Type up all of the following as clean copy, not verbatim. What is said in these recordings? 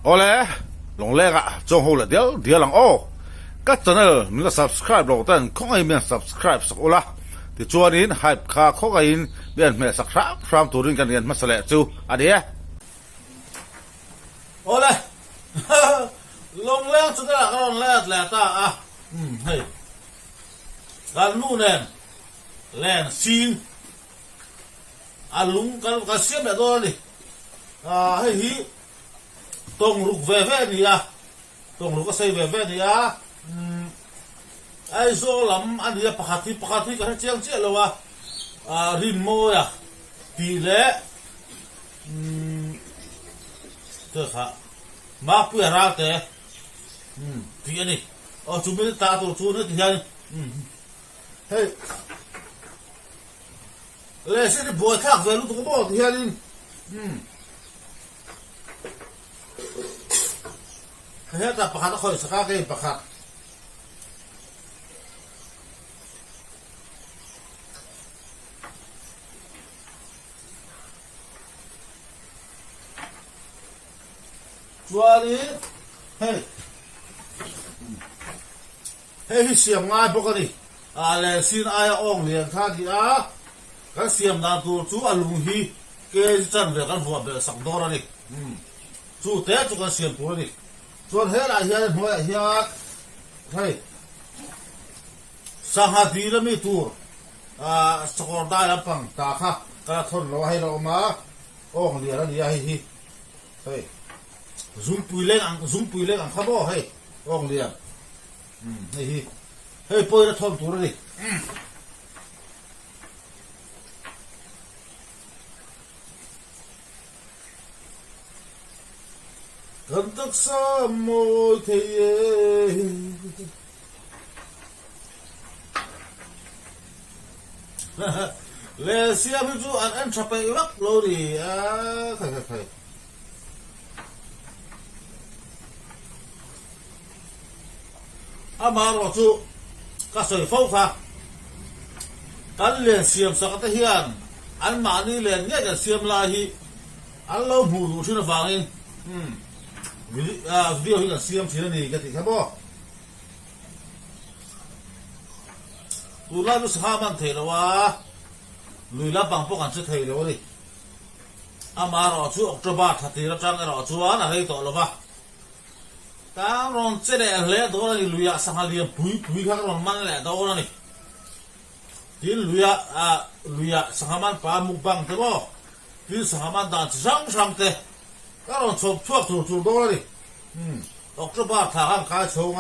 ole long le ga chong ho la dia lang o ka channel mi ka subscribe lo tan khong ai mi subscribe sak ola ti chuan in hype kha khong ai in bian me sak ram turin kan yan masale chu adia ole long le chu da long le la ta hey kan nu nen len sin alung kan siam da do ni hey hi tông rục về đi à tông rục có xây về đi à ai số lắm anh đi pakati cái chiang chết rồi rim môi à tỷ lệ thế hả mà bây ra thế tỷ này chúng mình ta tổ chú nữa thì hay hey lẽ sẽ đi bồi thác về lúc tôi có bỏ thì hay đi hết là pakhat khoi saka ke pakhat chuari hey hey siam ngai bokani le sin ai ong lian tha ki a ka siam na tu chu alung hi ke chan ve kan huwa be sang dor ani chu te chu ka siam pu ni chuan he la hian hnuai hian hei sangha di la mi tur sakor dai lampang ta kha ka thon lo hai lo ma ong lia ra nia hi hei zum pui leng ang khabo hei ong lia hei hei poi ra thon tur ni gần tất xa môi thế lệ xia với chú ăn chập bậy lắc lâu đi thầy mà rồi chú các sợi phâu pha ăn liền xiêm sao cái hiền ăn mà đi liền nhét cái xiêm lại hi ăn lâu mù đủ chứ nó vàng lên video hình là xiêm chỉ là gì cái gì khác bo tu la nu sa man thei lo wa lui la bang po kan se thei lo ni ama ro chu october thati ra chang ro chu an hei to lo ba ta ron che de le do ni luya sang ha liam pui khang ron man le do ni tin luya sang man pa muk bang te bo tin sang man da sang te các bạn chụp chụp đó đi, October thả hàng khai sông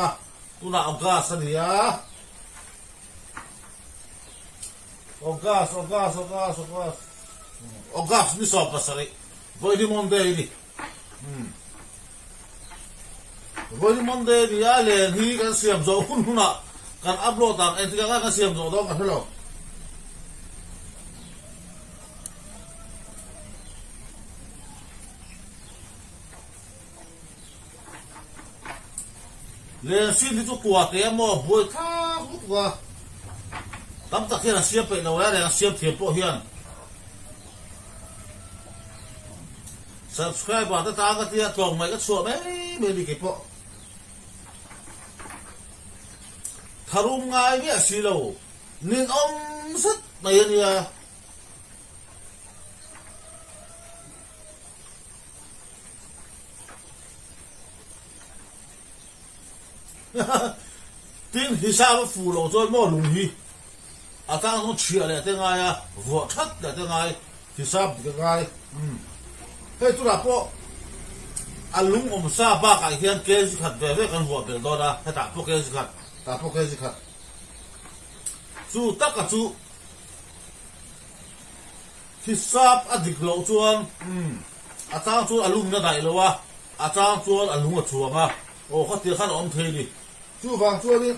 tu nào ông gas đi à, ông gas đi sọp pasari, voi đi Monday đi, à liền hi cái xiêm dầu hun nọ, cái upload tặng anh cái xiêm dầu đó cái hello. lên xin thì chút tua cái mà bồi thác chút tua tắm tắc hiện là xiêm vậy đâu đấy là xiêm thiệp bộ hiện subscribe vào ta cái tia toàn mấy cái sổ mấy đi cái bộ tharum ngay biết xí lâu nên ông rất mấy đi à tin thì sao nó phù lộ cho mò lùng hi ta nó chia lại thế ngay vợ thắt lại thế ngay thì sao cái ngay thế tôi là po lùng sa ba cái hiện kế gì khát về với con vợ về đó ra hay ta po kế gì khát chú tất cả chú thì sao địch lộ chuan ta chú lùng nó đại rồi ta chú lùng ở chuồng có tiền khăn ông thầy đi chú vàng chú đi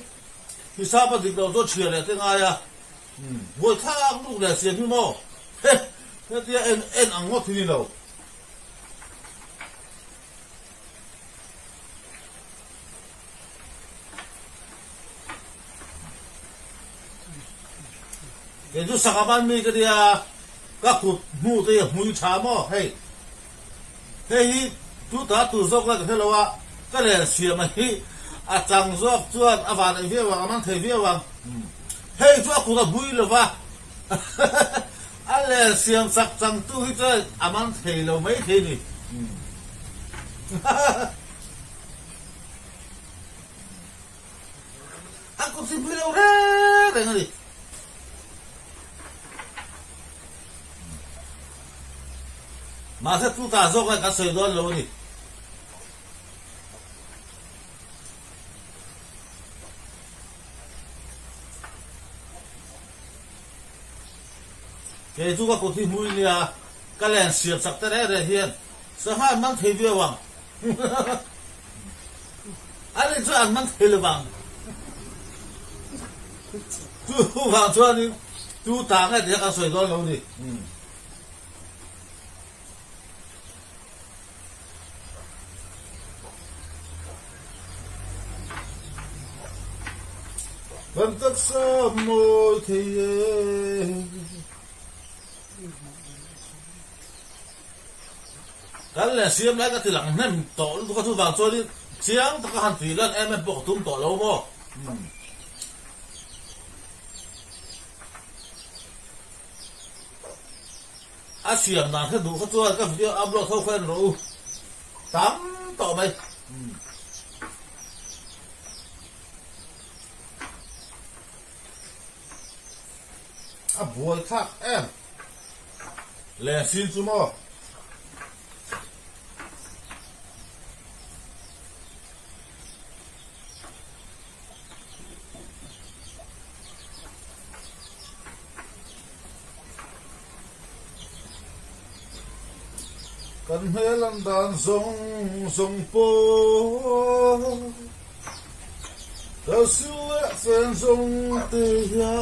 thì sao mà dịch đầu tôi chia lại thế ngay vui thang lúc này xiên như mò thế thì em ăn ngót thì đâu cái chú sạc ban mi cái đi các cụt mù thì mùi chả mò hey hey tu ta tu zok la ka thelo wa ka le siam hi a chang zok chuan awan ai ve wa man thei ve wa hei chu ku ka bui lo wa a le siam sak chang tu hi cha aman thei lo mai thei ni aku si bui lo re re ngi mà sẽ tu ta dốc lại cả sợi đó luôn đi cái chú các cô thì mũi lia cái lèn xiết sắc tới đây hiện sao hai mang thấy việc vàng anh ấy cho ăn mang thấy là vàng chú vàng cho anh chú tàng cái để cả sợi đó luôn đi vẫn tất sao môi thì cái là xiêm lại cái từ lằng nem tổ lúc có thu vào cho đi xiêm tất cả hàng tỷ lần em bỏ tung tổ lâu mò à xiêm nào cái đủ cái cho cái video upload thâu quen rồi tám tổ mày à buổi khác em lẽ xin chú mò cần hê lần đàn rong rong po tao siêu lệ phen rong tê ya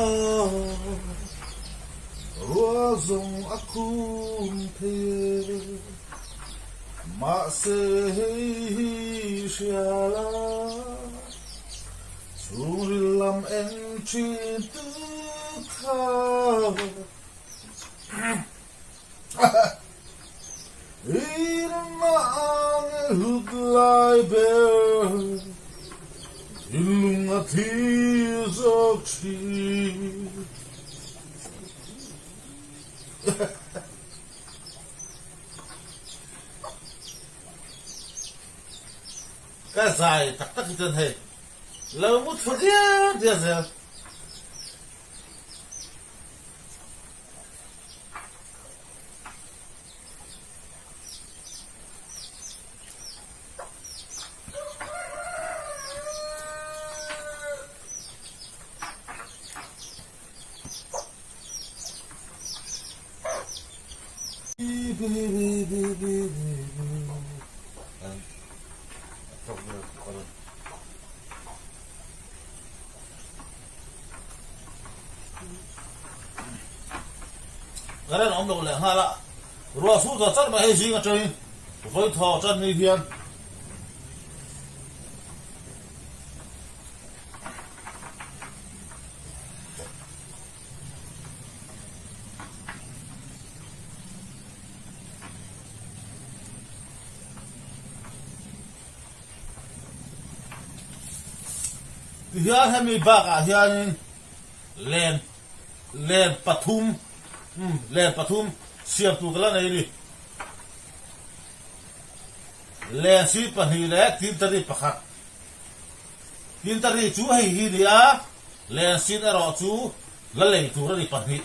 rua rong akun thê mà se hi shala suri lam en chi tu kha Irmang huglai ber ilunga thizokchi cái dài tắc tắc trên hệ lâu một phút kia giờ cái này ông đồng lẻ hai lạ rồi phút giờ chắc mà hay gì mà chơi với thò chân đi thiên hiền hay mi bạc à hiền lên lên Pathum lên Pathum siap tu kalau này đi lên si pahi le tin tari pakhat tin tari chú hay hi dia lên si na ro chú lalei tu ra đi pahi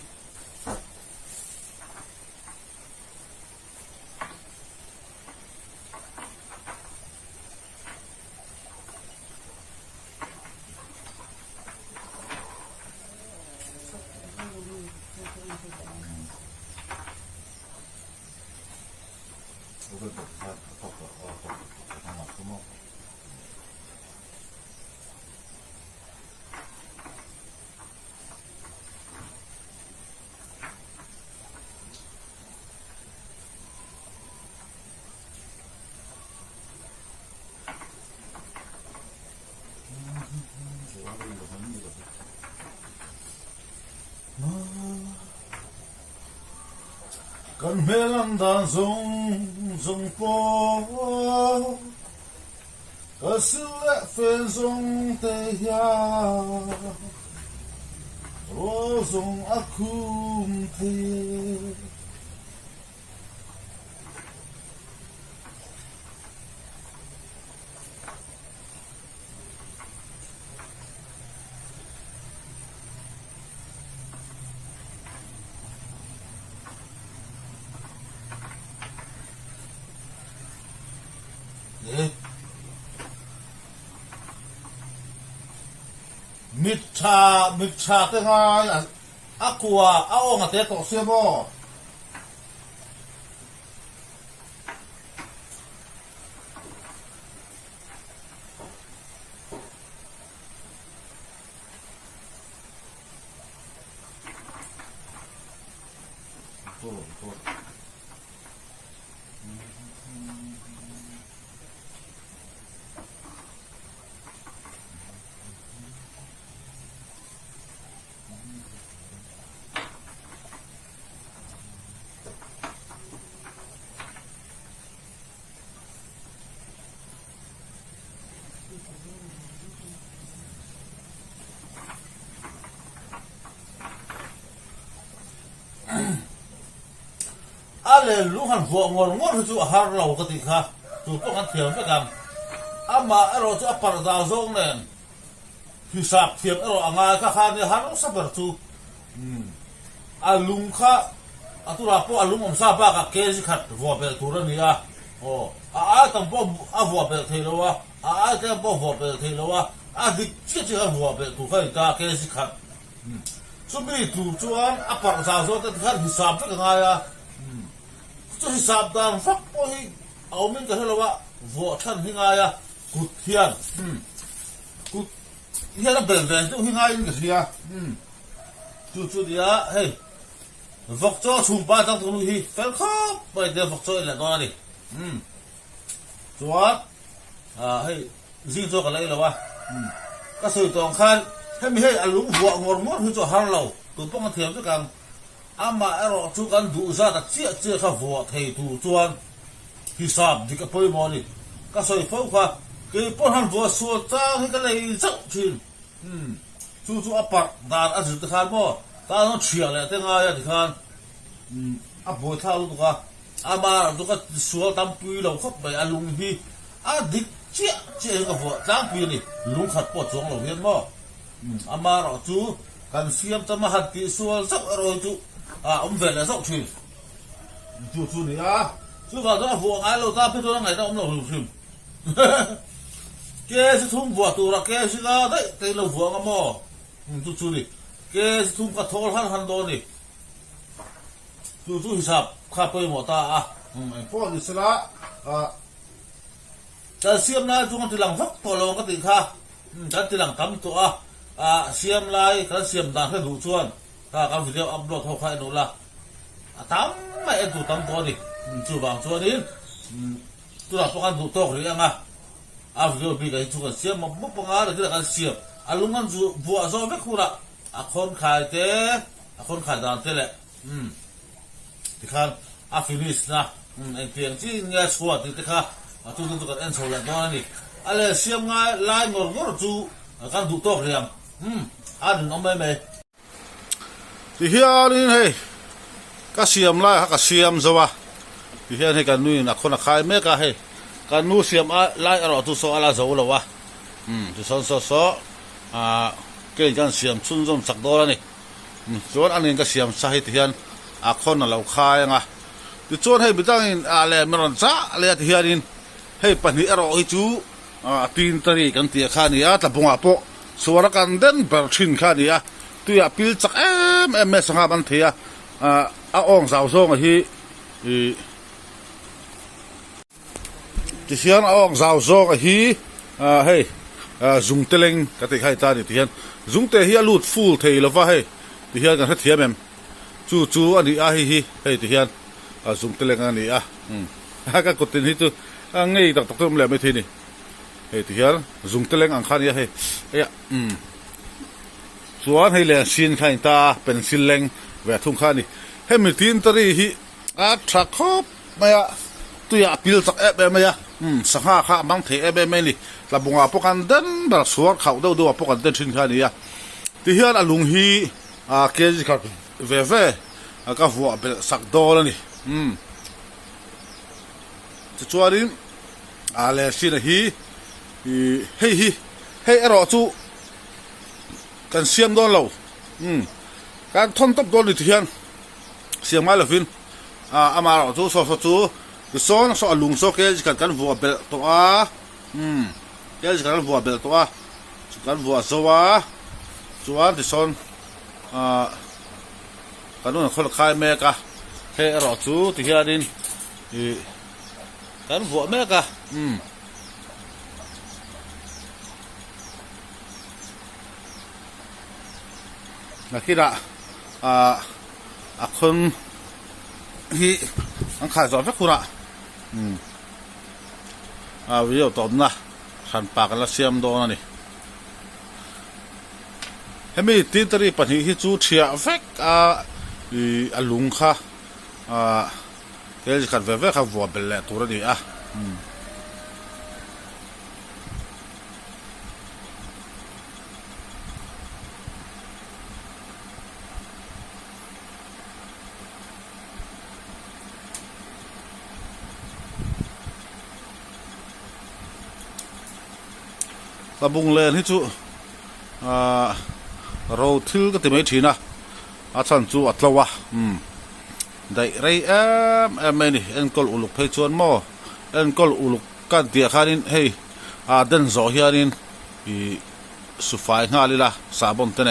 Kan melang dan zong zong po siêu lệ phê dung tê ya ô dung akum thê mít cha thế ngay aqua ao ngặt té tổ xe bò ale lu han vo ngor chu har lo ka ti kha tu to kan thiam pe kam ama ero chu apar da zong nen hisap thiam ero anga ka kha ni har sa ber chu alung kha atura po alung om sa ba ka ke ji khat vo be tu ra ni a o a tam po a vo be thei lo wa a ta po vo be thei lo wa a dik chi chi vo be tu kha ka ke ji khat chu mi tu chuan apar da zo ta kha hisap pe ka ya cho hisap dan fak po hi au min ka helawa vo than hi nga ya kut hian kut hian bel bel tu hi nga in ka sia chu dia hey vok cho chum ba tang tu hi fel khop pai de vok cho la no ni chuan hey zin cho ka lai lawa ka soi tong khan he mi he alung vo ngor mo hu cho har lo tu pong thiam chu kang ama ero chu kan du za ta chia kha vo thei tu chuan hisab dik poi mo ni ka soi fo kha ke por han vo so cha hi ka lei chau thin chu apar dan a zu ta khan mo ta no chia le te nga ya ti khan a bo tha lu ka ama du ka sual tam pui lo khop bai alung hi a dik chia ka vo tang pui ni lung khat po chong lo hian mo ama ro chu kan siam ta ma hat ti sual sak ro chu về là dốc chìm chu này chu vào đó vuông ai lâu ta biết tôi ngày đó ông lâu chìm kia sẽ thùng vuông tù là kia sẽ ra đấy cái lâu vuông à mò chu này kia sẽ thùng cả thô han đô này chu hisap khá bơi mò ta po ni sala ta xiêm na chu con thì làm vấp to lâu cái tiền kha ta thì làm cắm to xiêm lại cái xiêm đàn cái đủ chuan ta kan video upload ho khai no la tam mai tu tam to ni chu bang chu ni tu la to kan du to ri anga video bi ga chu ka siam mo panga ra kan siam alungan ju bua zo ve khura khon khai te khon khai dan te le ti khan finish na en tiang chi nga chua ti te kha tu kan en so la do ni ale siam nga lai ngor chu kan du to ri am an no me thì hiền in hey các xiêm lại các xiêm rồi thì hiền hay cái nuôi là con là khai mấy cái hey cái nuôi xiêm lại ở tu so ala dấu rồi tu so cái xiêm chun zum sạc đó này chốn anh cái xiêm sai thì hiền con là lâu khai à thì chốn hay bị tăng lẹ mình ra lẹ thì hiền in hey pani ở rồi chú tin tari cái tiệt khai này ta bung apo suara kan den berchin khai này tu ya pil chak em sang ban thia ong zau zong hi ti hian ong zau zong hi hey zung teleng ka te khai ta ni ti hian zung te hi lut full thei lova hey ti hian kan thiam em chu ani hi hey ti hian zung teleng ani ka kotin hi tu ngei tak tak le me thi ni hey ti hian zung teleng ang khan ya hey ya chuan hei le sin khain ta pencil leng ve thung kha ni hemi tin tari hi a thak khop maya tuya pil chak e be maya สังหาข้ามังเทเอเบเมนี่ลำบงอาพวกกันเดินแบบสวนเขาดูพวกกันเดินทิ้งแค่นี้ที่เฮียนอลุงฮีเกจิกับเว่ก็หัวเป็นสักโดแล้วนี่จะชวนนี้เลสินะฮีเฮ้ยรอจูกันเสียมโดนเราการทนตับโดนนี่ที่เฮียนเสียงมาเลยฟินมารอจูจูดิสอนอลุงเกจิกันหัวเป็นตัวเกจิกันหัวเป็นตัวกันหัวสวะส่วนที่สอนกันนู่นคนขายเมกะเฮรอจูที่เฮียดินกันหัวเมกะนักกีฬาคนที่อังขายสอนสักคนวิดีโอตอนน่ะขันปากกันละเสียมโดนนี่เฮ้ยมีตีนตรีปัญหาที่จูเชียเฟกลุงค่ะเดี๋ยวจะขัดเวฟค่ะวัวเบลล์ตัวนี้ตะบุงเลนที่จูเราทิลก็ติไม่ทีนะฉันจูอัตลวะได้ไรไม่นี่เอ็นกอลอุลุกเพชวนมอเอ็นกอลอุลุกกันเดียขานินเฮ้ยเดินโซเฮียนินสุฟายงาลีละสาบอนเตน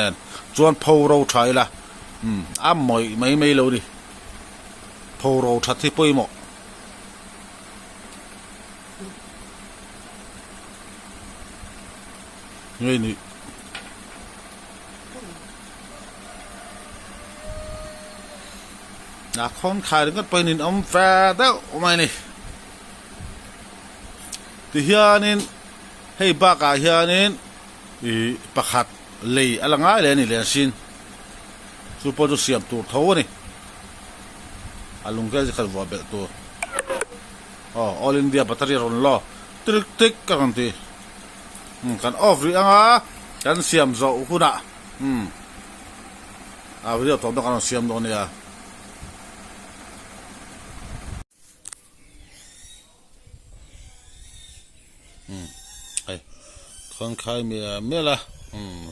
จวนพาวเราใช้ละไม่เลยดิพาวเราชัดที่ปุยหมอนี่คนขายก็ไปนินแฟร์เด้อไม่นี่ที่เฮียนินให้บ้ากาเฮียนินประคัดเลยอะไรง่ายเลยนี่เลยสินสุปจุเสียมตัวเท่านี่ลุงแกจะขัดวัวเบ็ดตัวall India ปัตตานีร้อนล้อติ๊กกันทีกันออฟหรือยังกันเสียมโซ่คุณวิดีโอตอนนั้นกันเสียมโดนเนี่ยคนขายเมียละ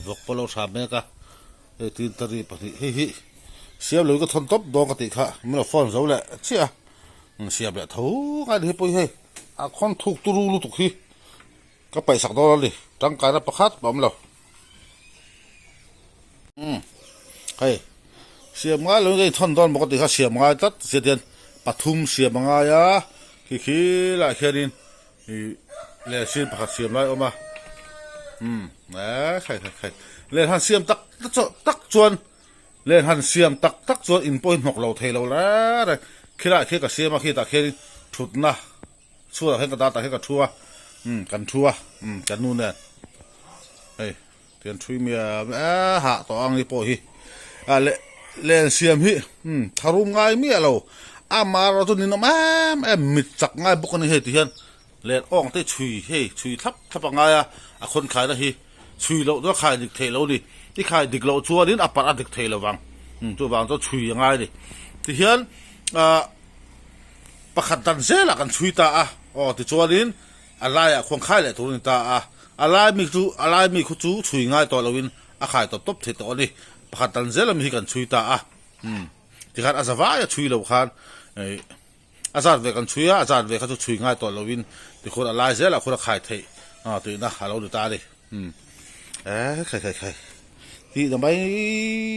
วกปลอชาเมกะตีนตรีปฏิเฮ้ยเสียบเลยก็ทนตบโดนกติกะไม่ละฟอนเสาแหละเชี่ยเสียบแบบถูกกันที่ปุ้ยเฮ้ยคนถูกตุรุลุตุกฮีก็ไปสักโดนเลยตั้งการรับประคัดบ่มแล้วเฮ้ยเสียบง่ายเลยก็ทนโดนปกติเขาเสียบง่ายจัดเสียเดียนปฐุมเสียบง่ายขี้ละแค่นี้เลสินประคัดเสียบไรออกมาใครเล่นหันเสียมตักจวนเล่นหันเสียมตักจวนอินโพอินหกเราเทเราแล้วขี้ละขี้กับเสียมาขี้ตาขี้ชุดนะชั่วให้กระดาษตาให้กระชัวกันชัวกันนู่นเนี่ยเฮ้ยเตียนช่วยเมียหาต่ออังนี่โป้ฮีเล่นเสียมฮีทารุมง่ายเมียเรามาเราตัวนี้นะมิดจักง่ายบุกนี่เฮ้ยที่เห็นเล่นอ่องที่ชุยทับง่ายคนขายนะฮีชุยเราตัวขายดิกเทเราดิที่ขายดิกเราชัวนี่อัปปะดิกเทเราวังตัววังตัวชุยยังไงดิที่เห็นประคันตันเซละกันชุยตาที่ชัวนี่อะไรคนขายแหละตัวนี้ตาอะไรมีคุจูชุยง่ายตัวเราวินขายตบเทตัวนี้ประคันตันเซละมีกันชุยตาที่ขายอาซาวะชุยเราขานอาจารย์เวกันช่วยอาจารย์เวเขาจะช่วยง่ายตัวเราวินที่คนอะไรเสียละคนขายเทตัวนะเราดูตาดิใครที่ทำไม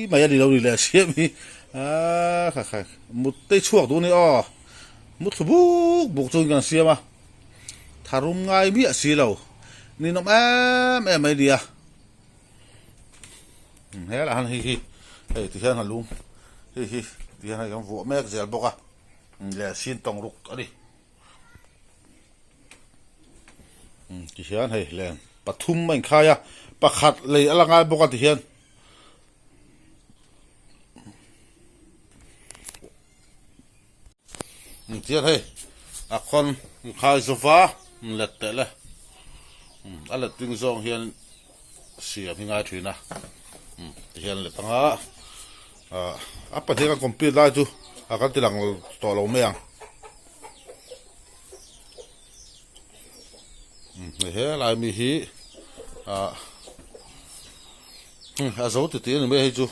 ไม่ยันดีเราดีเลยเสียมีใครมุดได้ช่วงตัวนี้มุดบุกจนกันเสียมาทารุมง่ายมีเสียเรานี่น้องไม่ดีเฮ้ยละฮันที่เช่นฮันลุงที่ฮันยังหัวแม่ก็เสียบอกเลยสินต้องลุกตัวนี้ที่เช่นเฮ้ยเลยปฐุมไม่ขายประคัดเลยอะไรง่ายบอกที่เช่นที่เช่นเฮ้ยคนขายโซฟา lật tệ là ăn lật tinh dòng hiện xỉa thì ngay thủy na hiện lật tăng á áp bát thế cái computer lại chú cái tiền lằng tỏ lồng mèng thế lại mi hí dấu từ tiền mới hay chú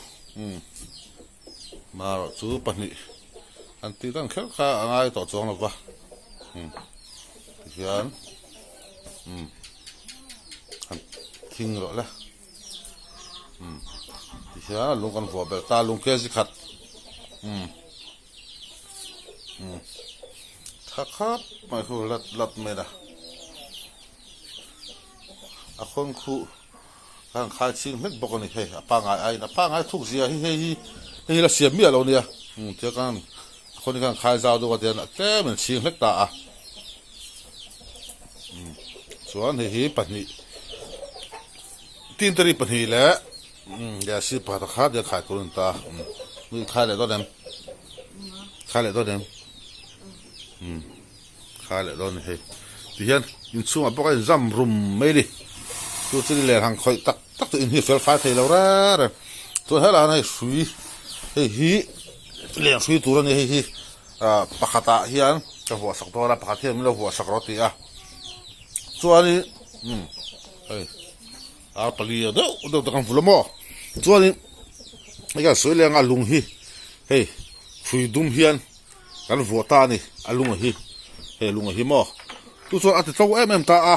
mà chú bận nhỉ anh tí đang khép khá ngay tỏ tròn là va hiện anh thinh rồi là hiện luôn con vỏ bể ta luôn kia gì khát khát khát mà khu lật mày đã con khu hàng khai xin hết bọc này hay pa ngài thuốc gì hi là xiêm miệng lâu nè thế con này khai giao đâu có tiền thế mình xin hết ta số này hi bận nhỉ tin tari bận nhỉ lẽ giờ xin bắt đầu khai để khai con ta mình khai lại đó đem khai lại đó đem khai lại đó này hay thì hiện in xuống à bọc cái dăm rum mấy đi tôi chỉ lấy hàng khói tắc từ in hi phèo phai thấy lâu ra rồi tôi thấy là này suy hi liền suy tu này hi pakata hian cái vỏ sặc to là pakata hian là vỏ sặc rồi thì cho nên pali đâu tao không phụ lắm cho nên cái suy liền lung hi suy dum hian cái vỏ ta này lung hi lung hi mo tôi cho tao em ta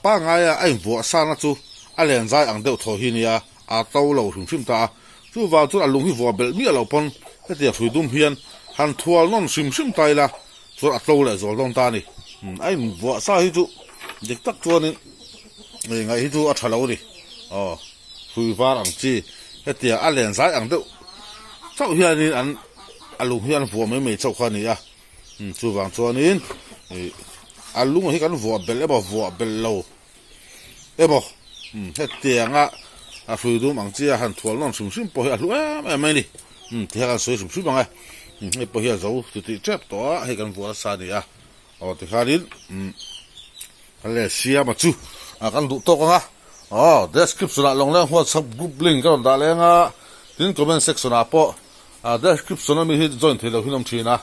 pa ngai anh vua sang chú liền giải ang đeo thổi hinia tàu lâu hùng ta chú vào chú lung hi vua bel mi lâu pon cái tiệc suy đum hiền han thua non sim tay là chú tàu lại rồi long ta này anh vua sa hi chú dịch tắc chú này ngày hi chú thà lâu đi suy va ang chi cái tiệc liền giải ang đeo cháu hiền đi anh lung hiền vua mấy cháu khoan này chú vào chú này lung hi kan vua bel lâu ebo hết tiền suy đu mang chia han thua non sum sum po hi lu em ni thì kan suy sum sum bằng ai po hi zo thì chép to hay kan vua sa đi thì khalin ale sia ma chu kan du to ka description long lang WhatsApp group link kan da le nga tin comment section po description mi hi join thelo hinom thina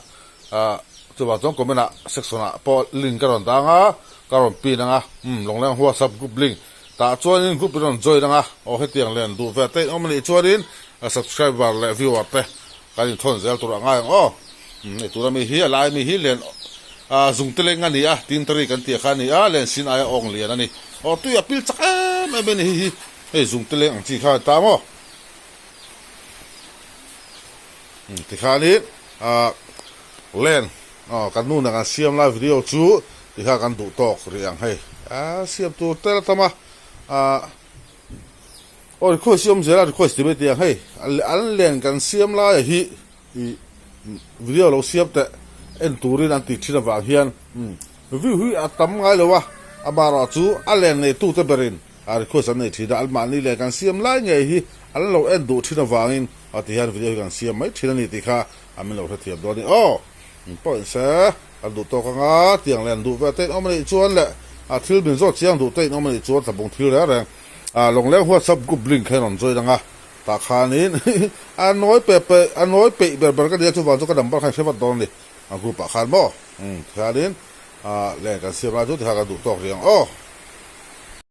tôi bảo trong comment section po link cái đó nga cái đó pin nga long lang WhatsApp group link ta cho nên group đó join nga hết tiền liền đủ về tết ông mình cho đến subscribe và like view pe cái gì thôn zel tôi nga này tôi mi hi lại mi hi liền dùng tele nga ni tin tari kan tia khan ni liền xin ai ong liền ani tôi apil chắc em bên hi dùng tele ang chi kha ta mo thì khan ni lên kan nu na kan siam live video chu thì ha kan du talk riang hay siam tu tel tama ko siam zela ko stibe tiang hay an len kan siam la hi video lo siam te en turin an ti thina wa hian view hui atam ngai lo wa abara chu alen nei tu te berin ko san nei thida alma ni le kan siam la ngai hi an lo en du thina wangin ati hian video kan siam mai thina ni ti kha amin lo thiam do ni point sẽ đủ to cái tiếng lên đủ về tết ông mình chuan lệ thiếu bình rót chiang đủ tết ông mình chuan tập bông thiếu đấy rồi lòng lẽ hoa sắp gục linh khai nón rồi đang ta khai nín nói bể bể cái gì cho vào cho cái đầm bắt khai sẽ bắt đòn đi gục khai mò khai nín lẽ cái xưa ra chút thì hai cái đủ to riêng